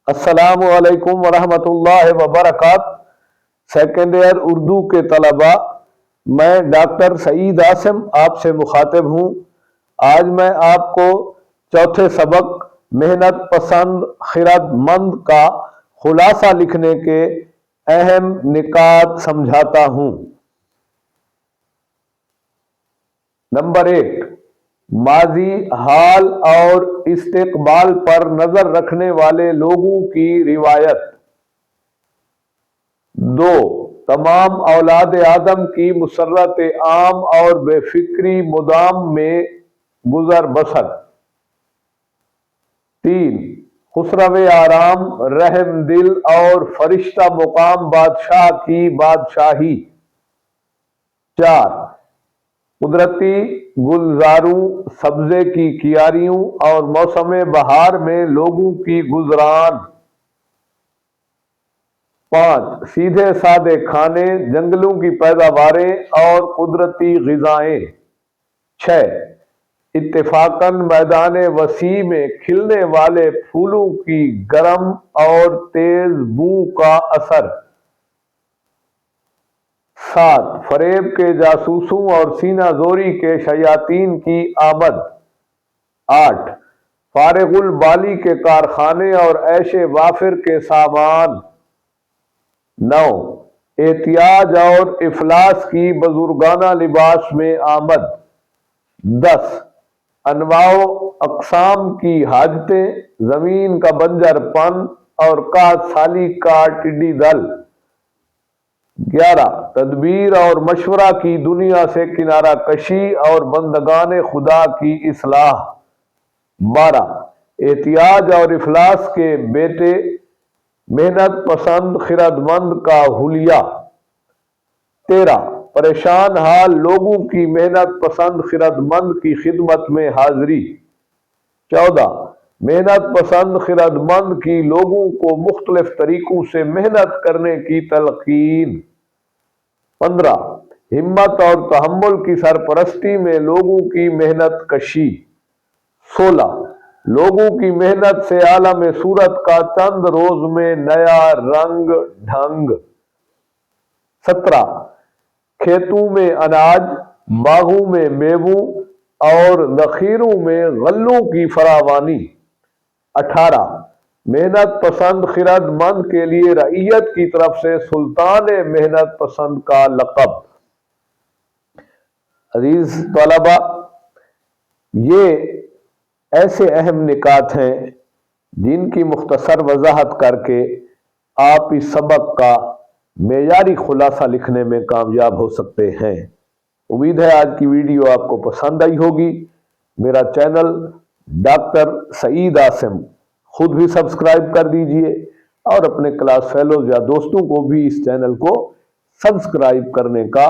السلام علیکم ورحمۃ اللہ وبرکاتہ۔ سیکنڈ ایئر اردو کے طلباء، میں ڈاکٹر سعید عاصم آپ سے مخاطب ہوں۔ آج میں آپ کو چوتھے سبق محنت پسند خرد مند کا خلاصہ لکھنے کے اہم نکات سمجھاتا ہوں۔ نمبر 1، ماضی، حال اور استقبال پر نظر رکھنے والے لوگوں کی روایت۔ 2، تمام اولاد آدم کی مسرت عام اور بے فکری مدام میں گزر بسر۔ 3، خسرو آرام، رحم دل اور فرشتہ مقام بادشاہ کی بادشاہی۔ 4، قدرتی گلزاروں، سبزے کی کیاریوں اور موسم بہار میں لوگوں کی گزران۔ 5، سیدھے سادے کھانے، جنگلوں کی پیداواریں اور قدرتی غذائیں۔ 6، اتفاقاً میدان وسیع میں کھلنے والے پھولوں کی گرم اور تیز بو کا اثر۔ 7، فریب کے جاسوسوں اور سینہ زوری کے شیاطین کی آمد۔ 8، فارغ البالی کے کارخانے اور عیش وافر کے سامان۔ 9، احتیاج اور افلاس کی بزرگانہ لباس میں آمد۔ 10، انواع و اقسام کی حاجتیں، زمین کا بنجر پن اور کاج سالی کا ٹڈی دل۔ 11، تدبیر اور مشورہ کی دنیا سے کنارہ کشی اور بندگان خدا کی اصلاح۔ 12، احتیاج اور افلاس کے بیٹے، محنت پسند خرد مند کا حلیہ۔ 13، پریشان حال لوگوں کی محنت پسند خرد مند کی خدمت میں حاضری۔ 14، محنت پسند خرد مند کی لوگوں کو مختلف طریقوں سے محنت کرنے کی تلقین۔ 15، ہمت اور تحمل کی سرپرستی میں لوگوں کی محنت کشی۔ 16، لوگوں کی محنت سے عالم صورت کا چند روز میں نیا رنگ ڈھنگ۔ 17، کھیتوں میں اناج، باغوں میں میووں اور ذخیروں میں غلوں کی فراوانی۔ 18، محنت پسند خرد مند کے لیے رعیت کی طرف سے سلطان محنت پسند کا لقب۔ عزیز طلباء، یہ ایسے اہم نکات ہیں جن کی مختصر وضاحت کر کے آپ اس سبق کا معیاری خلاصہ لکھنے میں کامیاب ہو سکتے ہیں۔ امید ہے آج کی ویڈیو آپ کو پسند آئی ہوگی۔ میرا چینل ڈاکٹر سعید عاصم خود بھی سبسکرائب کر دیجئے اور اپنے کلاس فیلوز یا دوستوں کو بھی اس چینل کو سبسکرائب کرنے کا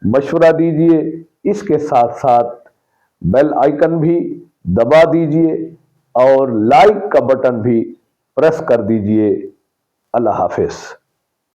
مشورہ دیجئے۔ اس کے ساتھ ساتھ بیل آئیکن بھی دبا دیجئے اور لائک کا بٹن بھی پریس کر دیجئے۔ اللہ حافظ۔